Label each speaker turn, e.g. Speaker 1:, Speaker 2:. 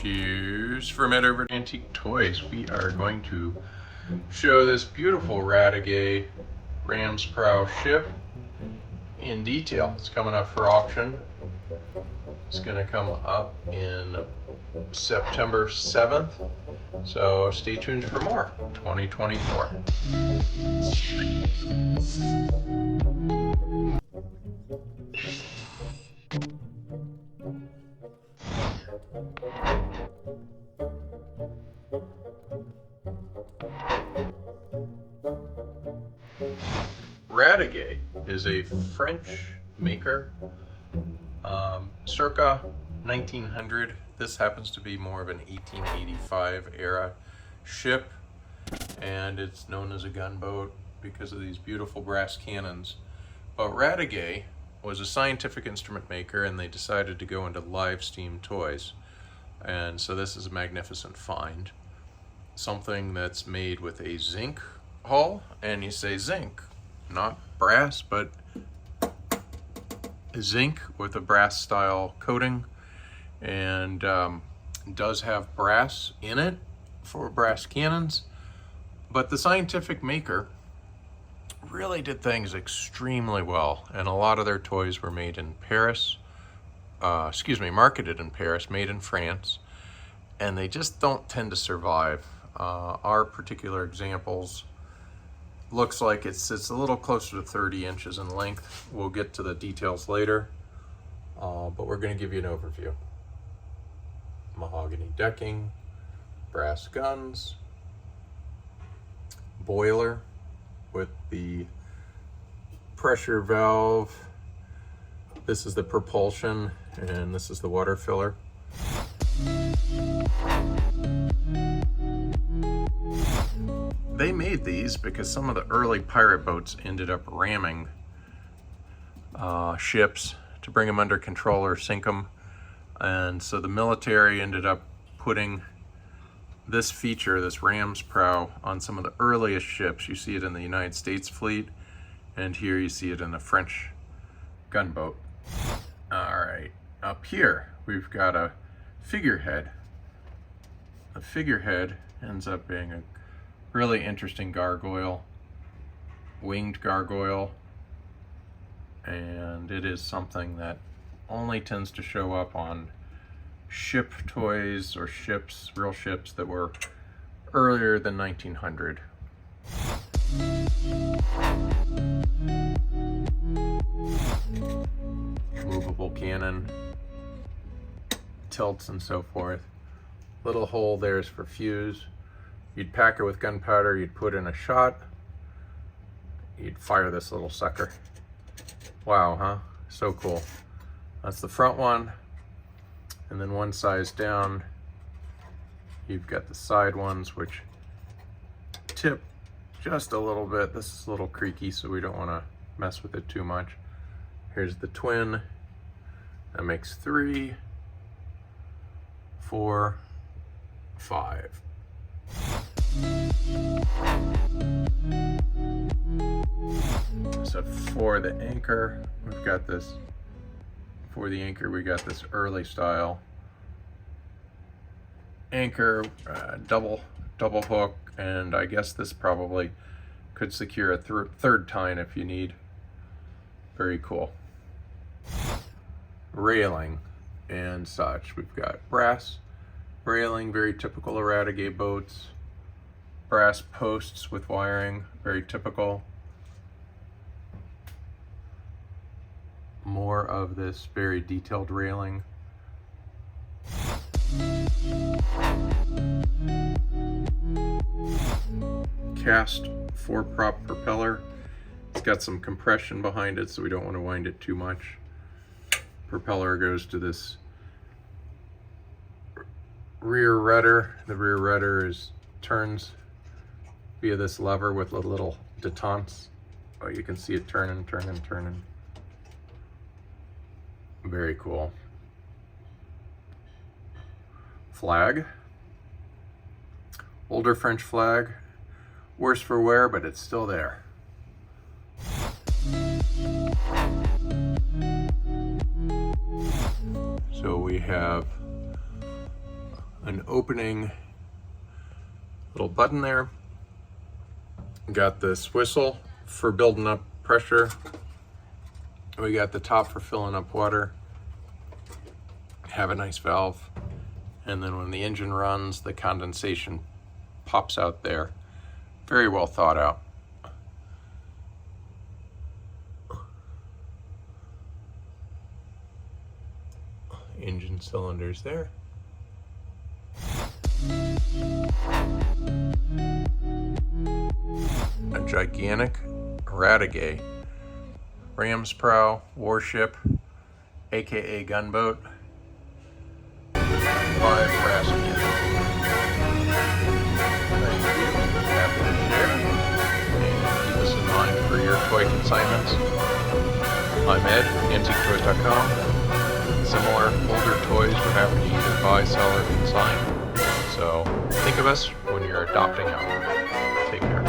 Speaker 1: Cheers from it over at Antique Toys. We are going to show this beautiful Radiguet ram's prow ship in detail. It's coming up for auction. It's going to come up in September 7th. So stay tuned for more. 2024. Radiguet is a French maker, circa 1900. This happens to be more of an 1885 era ship, and it's known as a gunboat because of these beautiful brass cannons. But Radiguet was a scientific instrument maker, and they decided to go into live steam toys. And so this is a magnificent find. Something that's made with a zinc hull, and you say zinc, not brass, but zinc with a brass style coating, and does have brass in it for brass cannons. But the scientific maker really did things extremely well, and a lot of their toys were made in Paris, marketed in Paris, made in France, and they just don't tend to survive. Our particular examples looks like it's a little closer to 30 inches in length. We'll get to the details later, but we're going to give you an overview. Mahogany decking, brass guns, boiler with the pressure valve. This is the propulsion, and this is the water filler. They made these because some of the early pirate boats ended up ramming ships to bring them under control or sink them. And so the military ended up putting this feature, this ram's prow, on some of the earliest ships. You see it in the United States fleet, and here you see it in a French gunboat. All right, up here we've got a figurehead. The figurehead ends up being a really interesting gargoyle, winged gargoyle, and it is something that only tends to show up on ship toys or ships, real ships that were earlier than 1900. Movable cannon, tilts and so forth. Little hole there's for fuse. You'd pack it with gunpowder, you'd put in a shot, you'd fire this little sucker. Wow, huh? So cool. That's the front one. And then one size down, you've got the side ones, which tip just a little bit. This is a little creaky, so we don't want to mess with it too much. Here's the twin. That makes 3, 4, 5. So for the anchor, we've got this. For the anchor, we got this early style anchor, double hook, and I guess this probably could secure a third tine if you need. Very cool. Railing and such. We've got brass railing, very typical of Radiguet boats. Brass posts with wiring, very typical. More of this very detailed railing. Cast 4-prop propeller. It's got some compression behind it, so we don't want to wind it too much. Propeller goes to this rear rudder. The rear rudder turns via this lever with a little detente. Oh, you can see it turning. Very cool. Flag. Older French flag. Worse for wear, but it's still there. So we have an opening little button there. Got this whistle for building up pressure. We got the top for filling up water. Have a nice valve. And then when the engine runs, the condensation pops out there. Very well thought out. Engine cylinders there. A gigantic Radiguet ram's prow warship, aka gunboat, 5 brass cannons. Thank you. Happy to share. And keep us in mind for your toy consignments. I'm Ed, AntiqueToys.com. Similar older toys we're happy to either buy, sell, or consign. So think of us when you're adopting out. Take care.